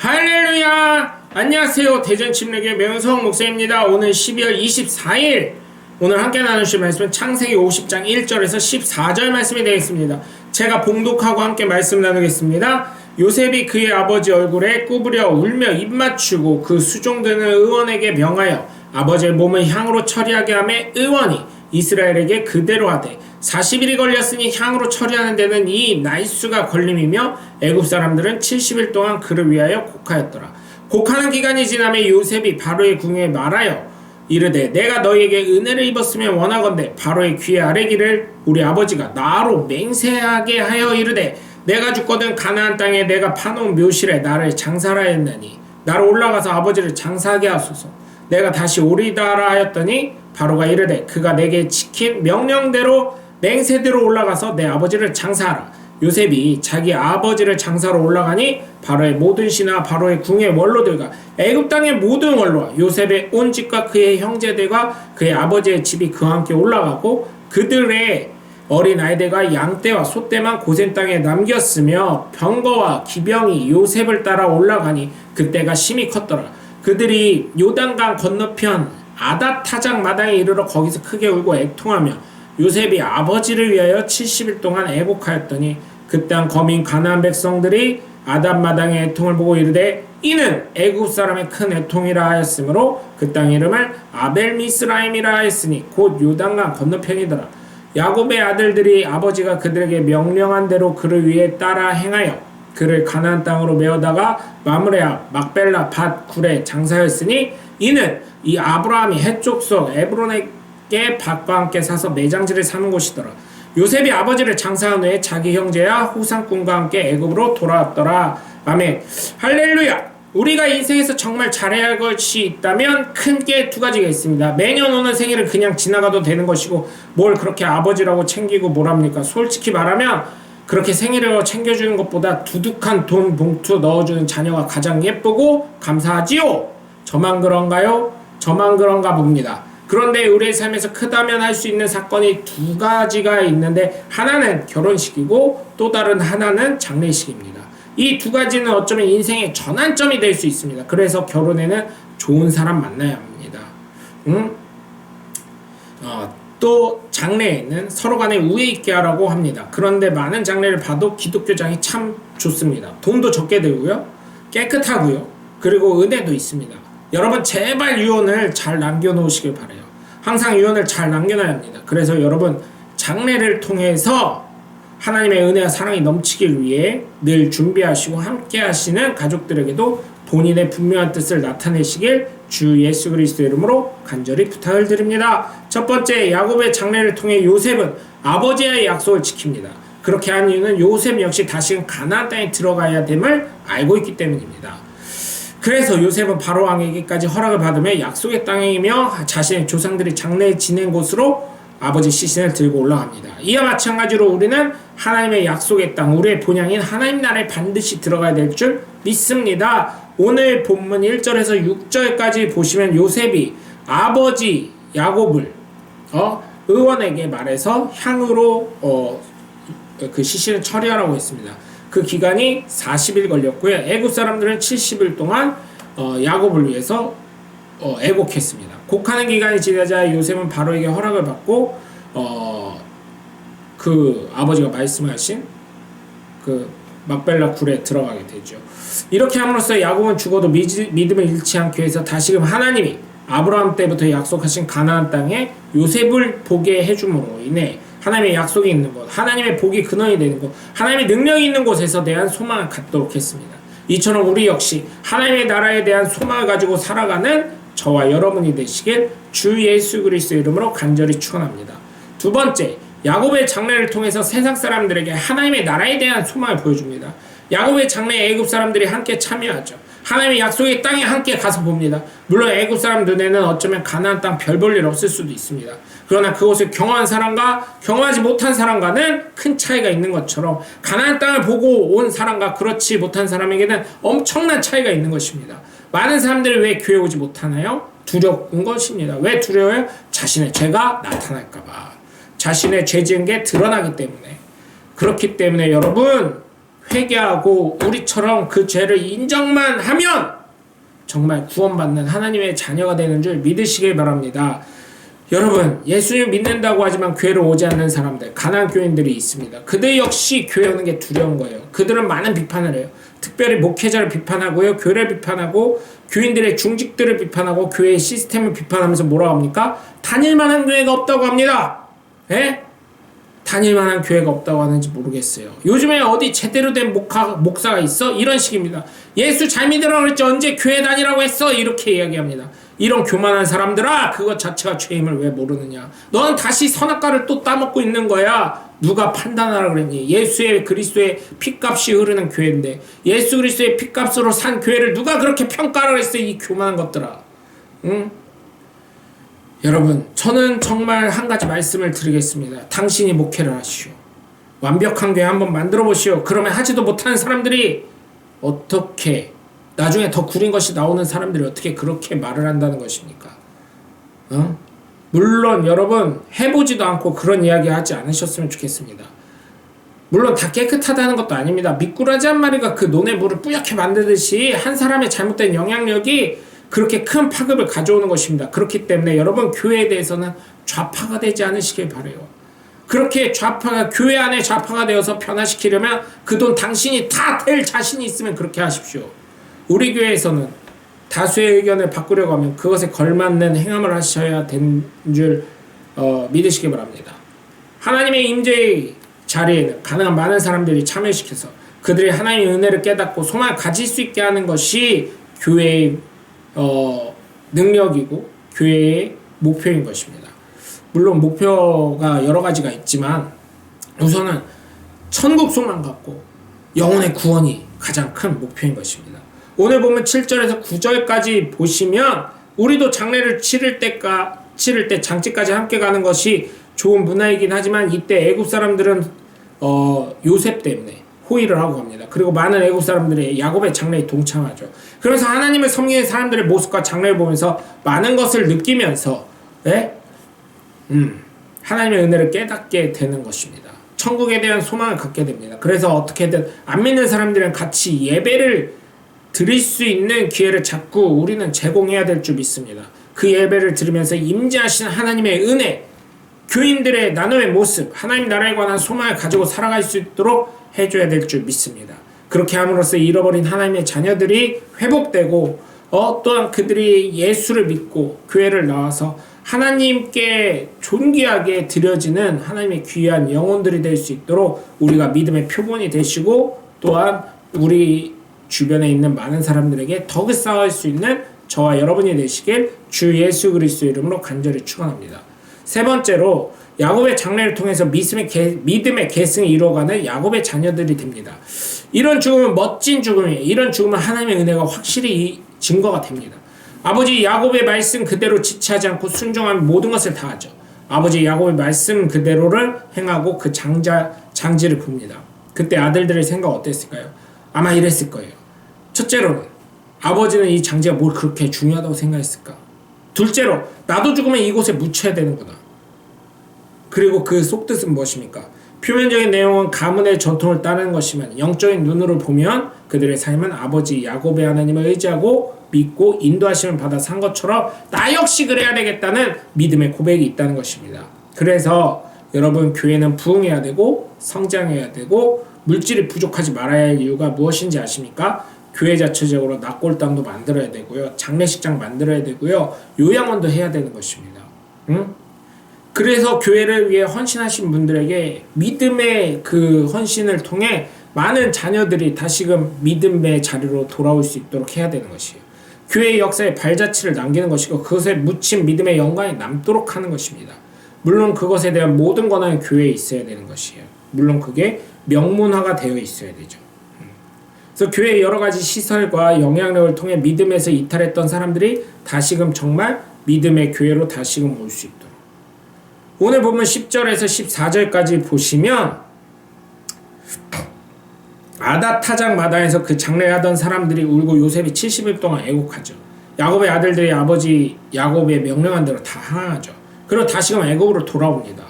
할렐루야! 안녕하세요. 대전침례교회 명성 목사입니다. 오늘 12월 24일 오늘 함께 나누실 말씀은 창세기 50장 1절에서 14절 말씀이 되겠습니다. 제가 봉독하고 함께 말씀 나누겠습니다. 요셉이 그의 아버지 얼굴에 구부려 울며 입맞추고 그 수종드는 의원에게 명하여 아버지의 몸을 향으로 처리하게 하며 의원이 이스라엘에게 그대로 하되 40일이 걸렸으니 향으로 처리하는 데는 이 나잇수가 걸림이며 애굽 사람들은 70일 동안 그를 위하여 곡하였더라. 곡하는 기간이 지나매 요셉이 바로의 궁에 말하여 이르되 내가 너희에게 은혜를 입었으면 원하건대 바로의 귀에 아뢰기를 우리 아버지가 나로 맹세하게 하여 이르되 내가 죽거든 가나안 땅에 내가 파놓은 묘실에 나를 장사라 했나니 나로 올라가서 아버지를 장사하게 하소서. 내가 다시 오리다라 하였더니 바로가 이르되 그가 내게 지킨 명령대로 맹세대로 올라가서 내 아버지를 장사하라. 요셉이 자기 아버지를 장사로 올라가니 바로의 모든 신하 바로의 궁의 원로들과 애굽 땅의 모든 원로와 요셉의 온 집과 그의 형제들과 그의 아버지의 집이 그와 함께 올라가고 그들의 어린 아이들과 양떼와 소떼만 고센 땅에 남겼으며 병거와 기병이 요셉을 따라 올라가니 그때가 심히 컸더라. 그들이 요단강 건너편 아닷타작 마당에 이르러 거기서 크게 울고 애통하며 요셉이 아버지를 위하여 70일 동안 애곡하였더니 그 땅 거민 가나안 백성들이 아닷 마당의 애통을 보고 이르되 이는 애굽 사람의 큰 애통이라 하였으므로 그 땅 이름을 아벨미스라임이라 하였으니 곧 요단강 건너편이더라. 야곱의 아들들이 아버지가 그들에게 명령한 대로 그를 위해 따라 행하여 그를 가나안 땅으로 메어다가 마므레아 막벨라 밭 굴에 장사였으니 이는 이 아브라함이 헷족속 에브론에게 밭과 함께 사서 매장지를 사는 곳이더라. 요셉이 아버지를 장사한 후에 자기 형제야 후상꾼과 함께 애굽으로 돌아왔더라. 아멘. 할렐루야. 우리가 인생에서 정말 잘해야 할 것이 있다면 큰 게 두 가지가 있습니다. 매년 오는 생일은 그냥 지나가도 되는 것이고 뭘 그렇게 아버지라고 챙기고 뭐랍니까. 솔직히 말하면 그렇게 생일을 챙겨주는 것보다 두둑한 돈 봉투 넣어주는 자녀가 가장 예쁘고 감사하지요. 저만 그런가요? 저만 그런가 봅니다. 그런데 우리의 삶에서 크다면 할 수 있는 사건이 두 가지가 있는데 하나는 결혼식이고 또 다른 하나는 장례식입니다. 이 두 가지는 어쩌면 인생의 전환점이 될 수 있습니다. 그래서 결혼에는 좋은 사람 만나야 합니다. 또 장례에는 서로 간에 우애 있게 하라고 합니다. 그런데 많은 장례를 봐도 기독교장이 참 좋습니다. 돈도 적게 들고요. 깨끗하고요. 그리고 은혜도 있습니다. 여러분 제발 유언을 잘 남겨놓으시길 바라요. 항상 유언을 잘 남겨놔야 합니다. 그래서 여러분 장례를 통해서 하나님의 은혜와 사랑이 넘치길 위해 늘 준비하시고 함께 하시는 가족들에게도 본인의 분명한 뜻을 나타내시길 주 예수 그리스도의 이름으로 간절히 부탁을 드립니다. 첫 번째, 야곱의 장례를 통해 요셉은 아버지의 약속을 지킵니다. 그렇게 한 이유는 요셉 역시 다시금 가나안 땅에 들어가야 됨을 알고 있기 때문입니다. 그래서 요셉은 바로 왕에게까지 허락을 받으며 약속의 땅이며 자신의 조상들이 장례를 지낸 곳으로 아버지 시신을 들고 올라갑니다. 이와 마찬가지로 우리는 하나님의 약속의 땅, 우리의 본향인 하나님 나라에 반드시 들어가야 될 줄 믿습니다. 오늘 본문 1절에서 6절까지 보시면 요셉이 아버지 야곱을 의원에게 말해서 향으로 그 시신을 처리하라고 했습니다. 그 기간이 40일 걸렸고요. 애굽 사람들은 70일 동안 야곱을 위해서 애곡했습니다. 곡하는 기간이 지나자 요셉은 바로에게 허락을 받고 그 아버지가 말씀하신 그 막벨라 굴에 들어가게 되죠. 이렇게 함으로써 야곱은 죽어도 믿음을 잃지 않기 위해서 다시금 하나님이 아브라함 때부터 약속하신 가나안 땅에 요셉을 보게 해줌으로 인해 하나님의 약속이 있는 곳, 하나님의 복이 근원이 되는 곳, 하나님의 능력이 있는 곳에서 대한 소망을 갖도록 했습니다. 이처럼 우리 역시 하나님의 나라에 대한 소망을 가지고 살아가는 저와 여러분이 되시길 주 예수 그리스도의 이름으로 간절히 축원합니다. 두 번째, 야곱의 장례를 통해서 세상 사람들에게 하나님의 나라에 대한 소망을 보여줍니다. 야곱의 장례에 애굽 사람들이 함께 참여하죠. 하나님의 약속의 땅에 함께 가서 봅니다. 물론 애굽 사람 눈에는 어쩌면 가나안 땅 별 볼 일 없을 수도 있습니다. 그러나 그곳을 경험한 사람과 경험하지 못한 사람과는 큰 차이가 있는 것처럼 가나안 땅을 보고 온 사람과 그렇지 못한 사람에게는 엄청난 차이가 있는 것입니다. 많은 사람들이 왜 교회 오지 못하나요? 두려운 것입니다. 왜 두려워요? 자신의 죄가 나타날까 봐. 자신의 죄 지은 게 드러나기 때문에. 그렇기 때문에 여러분 회개하고 우리처럼 그 죄를 인정만 하면 정말 구원받는 하나님의 자녀가 되는 줄 믿으시길 바랍니다. 여러분, 예수님 믿는다고 하지만 교회로 오지 않는 사람들, 가난한 교인들이 있습니다. 그들 역시 교회 오는 게 두려운 거예요. 그들은 많은 비판을 해요. 특별히 목회자를 비판하고요, 교회를 비판하고, 교인들의 중직들을 비판하고, 교회의 시스템을 비판하면서 뭐라고 합니까? 다닐만한 교회가 없다고 합니다. 예? 다닐만한 교회가 없다고 하는지 모르겠어요. 요즘에 어디 제대로 된 목사가 있어? 이런 식입니다. 예수 잘 믿으라고 그랬지 언제 교회 다니라고 했어? 이렇게 이야기합니다. 이런 교만한 사람들아, 그것 자체가 죄임을 왜 모르느냐? 너는 다시 선악과를 또 따먹고 있는 거야. 누가 판단하라 그랬니? 예수의 그리스도의 피값이 흐르는 교회인데, 예수 그리스도의 피값으로 산 교회를 누가 그렇게 평가를 했어? 이 교만한 것들아. 응? 여러분, 저는 정말 한 가지 말씀을 드리겠습니다. 당신이 목회를 하시오. 완벽한 교회 한번 만들어 보시오. 그러면 하지도 못하는 사람들이 어떻게, 나중에 더 구린 것이 나오는 사람들이 어떻게 그렇게 말을 한다는 것입니까? 물론 여러분, 해보지도 않고 그런 이야기 하지 않으셨으면 좋겠습니다. 물론 다 깨끗하다는 것도 아닙니다. 미꾸라지 한 마리가 그 논의 물을 뿌옇게 만들듯이 한 사람의 잘못된 영향력이 그렇게 큰 파급을 가져오는 것입니다. 그렇기 때문에 여러분, 교회에 대해서는 좌파가 되지 않으시길 바라요. 그렇게 교회 안에 좌파가 되어서 변화시키려면 그 돈 당신이 다 될 자신이 있으면 그렇게 하십시오. 우리 교회에서는 다수의 의견을 바꾸려고 하면 그것에 걸맞는 행함을 하셔야 되는 줄 믿으시기 바랍니다. 하나님의 임재의 자리에는 가능한 많은 사람들이 참여시켜서 그들이 하나님의 은혜를 깨닫고 소망을 가질 수 있게 하는 것이 교회의 능력이고 교회의 목표인 것입니다. 물론 목표가 여러 가지가 있지만 우선은 천국 소망 갖고 영혼의 구원이 가장 큰 목표인 것입니다. 오늘 보면 7절에서 9절까지 보시면 우리도 장례를 치를 때 장지까지 함께 가는 것이 좋은 문화이긴 하지만 이때 애굽 사람들은 요셉 때문에 호의를 하고 갑니다. 그리고 많은 애국 사람들이 야곱의 장래에 동참하죠. 그래서 하나님을 섬기는 사람들의 모습과 장래를 보면서 많은 것을 느끼면서 하나님의 은혜를 깨닫게 되는 것입니다. 천국에 대한 소망을 갖게 됩니다. 그래서 어떻게든 안 믿는 사람들이랑 같이 예배를 드릴 수 있는 기회를 자꾸 우리는 제공해야 될 줄 믿습니다. 그 예배를 들으면서 임재하시는 하나님의 은혜, 교인들의 나눔의 모습, 하나님 나라에 관한 소망을 가지고 살아갈 수 있도록 해줘야 될 줄 믿습니다. 그렇게 함으로써 잃어버린 하나님의 자녀들이 회복되고 또한 그들이 예수를 믿고 교회를 나와서 하나님께 존귀하게 드려지는 하나님의 귀한 영혼들이 될 수 있도록 우리가 믿음의 표본이 되시고 또한 우리 주변에 있는 많은 사람들에게 덕을 쌓을 수 있는 저와 여러분이 되시길 주 예수 그리스도 이름으로 간절히 축원합니다. 세 번째로 야곱의 장래를 통해서 믿음의 계승이 이루어가는 야곱의 자녀들이 됩니다. 이런 죽음은 멋진 죽음이에요. 이런 죽음은 하나님의 은혜가 확실히 증거가 됩니다. 아버지 야곱의 말씀 그대로 지체하지 않고 순종하면 모든 것을 다 하죠. 아버지 야곱의 말씀 그대로를 행하고 그 장지를 봅니다. 그때 아들들의 생각 어땠을까요? 아마 이랬을 거예요. 첫째로는 아버지는 이 장지가 뭘 그렇게 중요하다고 생각했을까? 둘째로 나도 죽으면 이곳에 묻혀야 되는구나. 그리고 그 속뜻은 무엇입니까? 표면적인 내용은 가문의 전통을 따르는 것이면 영적인 눈으로 보면 그들의 삶은 아버지 야곱의 하나님을 의지하고 믿고 인도하심을 받아 산 것처럼 나 역시 그래야 되겠다는 믿음의 고백이 있다는 것입니다. 그래서 여러분, 교회는 부흥해야 되고 성장해야 되고 물질이 부족하지 말아야 할 이유가 무엇인지 아십니까? 교회 자체적으로 낙골당도 만들어야 되고요, 장례식장 만들어야 되고요, 요양원도 해야 되는 것입니다. 그래서 교회를 위해 헌신하신 분들에게 믿음의 그 헌신을 통해 많은 자녀들이 다시금 믿음의 자리로 돌아올 수 있도록 해야 되는 것이에요. 교회의 역사에 발자취를 남기는 것이고 그것에 묻힌 믿음의 영광이 남도록 하는 것입니다. 물론 그것에 대한 모든 권한이 교회에 있어야 되는 것이에요. 물론 그게 명문화가 되어 있어야 되죠. 그래서 교회의 여러 가지 시설과 영향력을 통해 믿음에서 이탈했던 사람들이 다시금 정말 믿음의 교회로 다시금 올 수 있도록. 오늘 보면 10절에서 14절까지 보시면 아다 타작 마다에서 그 장례하던 사람들이 울고 요셉이 70일 동안 애곡하죠. 야곱의 아들들이 아버지 야곱의 명령한 대로 다 항하죠. 그리고 다시금 애굽으로 돌아옵니다.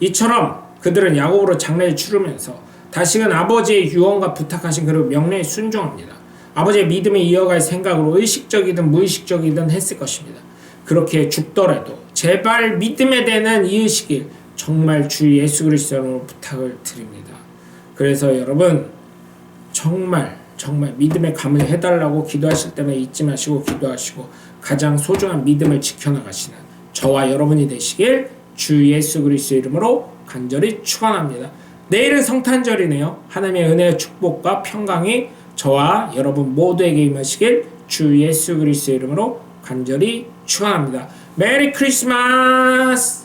이처럼 그들은 야곱으로 장례를 치르면서 다시금 아버지의 유언과 부탁하신 그리고 명령에 순종합니다. 아버지의 믿음을 이어갈 생각으로 의식적이든 무의식적이든 했을 것입니다. 그렇게 죽더라도 제발 믿음에 대한 이으시길 정말 주 예수 그리스도로 부탁을 드립니다. 그래서 여러분 정말 믿음의 감을 해달라고 기도하실 때만 잊지 마시고 기도하시고 가장 소중한 믿음을 지켜나가시는 저와 여러분이 되시길 주 예수 그리스도 이름으로 간절히 축원합니다. 내일은 성탄절이네요. 하나님의 은혜와 축복과 평강이 저와 여러분 모두에게 임하시길 주 예수 그리스도 이름으로 간절히 축원합니다. 메리 크리스마스!